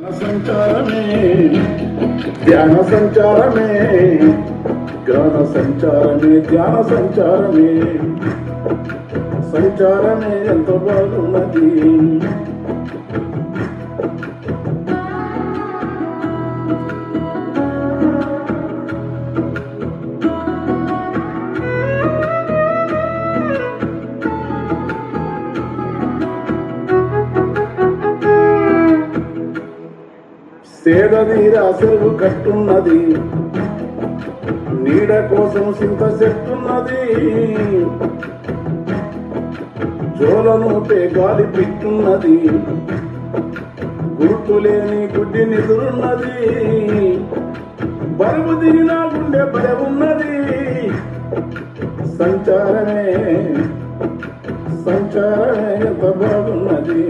సంచారమే ధ్యాన సంచారమే జ్ఞాన సంచారమే ధ్యాన సంచారమే సంచారమే ఎంతో బాగున్నది. సేదీరా సెరువు కట్టున్నది, నీడ కోసం సింత చెట్టున్నది, జోలను గాలి పిట్టున్నది, గుర్తులేని గుడ్డి నిదురున్నది, బరువు దిగిన గుండె భయ ఉన్నది. సంచారమే సంచారమే ఎంత బాగున్నది.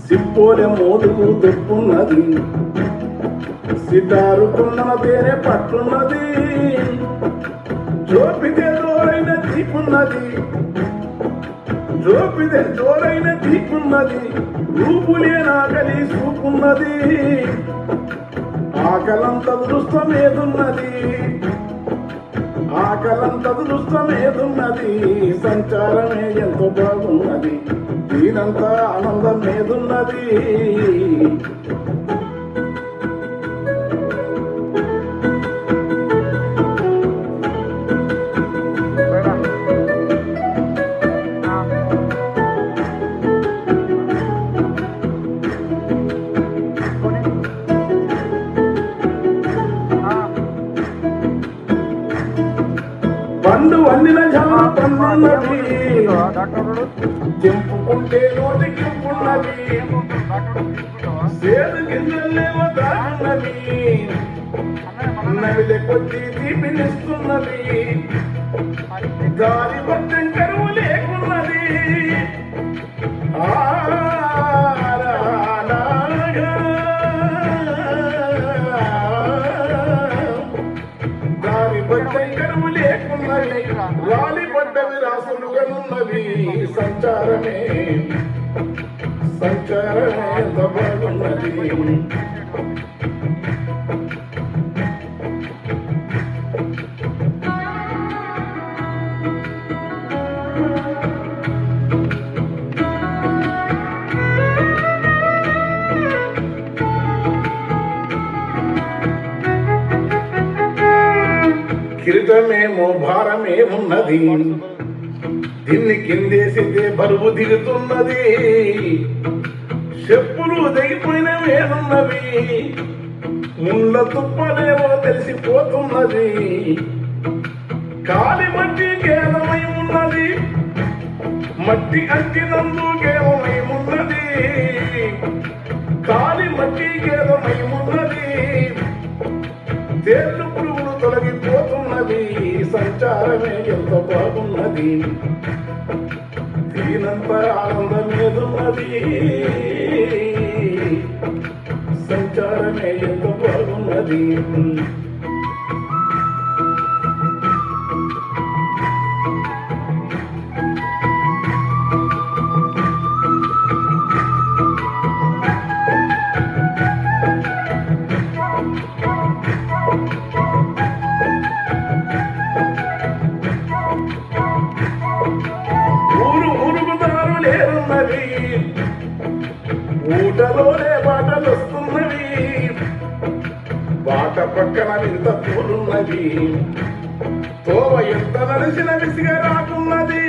సిప్పోలే మోదుకు తెప్పున్నది, సితారు కొన్న తేనె పట్టున్నది, జోపితే జోరైన తీపున్నది, జోపితే జోరైన తీపున్నది, రూపులే నాగలి చూపున్నది, ఆకలంత దృష్టమేదున్నది, ఆకలంత దృష్టమేదున్నది. సంచారమే ఎంతో బాగున్నది, దీనంతా ఆనందం ఏదున్నది. పండు వండిన జమ పన్నున్నది, చెంపుకుంటే నోటి కింపున్నది, సేదు గింజలేమో దాటున్నది, నవిలే కొద్ది తీపినిస్తున్నది, గాలి పట్టం కరువు లేకున్నది. గాలి పట్టం కరువు లేకున్నది, గాలి పడ్డవి రాసులుగానున్నవి. సంచారమే సంచారమే ఎంత బాగున్నది. కిరీటమేమో భారమే ఉన్నది, దీన్ని కిందేసితే బరువు దిగుతున్నది, చెప్పులు తెగిపోయిన వేరున్నవి, ముళ్ళ తుప్పలేమో తెలిసిపోతున్నది, కాలి మట్టి గేదమై ఉన్నది, మట్టి అంటినందు గేదమై ఉన్నది, కాలి మట్టి గేదమై ఉన్నది, తేళ్ళు పురుగులు తొలగిపోతున్నది. సంచారమే ఎంత బాగున్నది, దీనంత ఆనందమేదున్నది. సంచారమే ఎంత బాగున్నది. ఊటలోనే బాటలు వస్తున్నవి, బాట పక్కన వింత పూలున్నవి, తోవ ఎంత నడిచిన విసిగ రాకున్నది,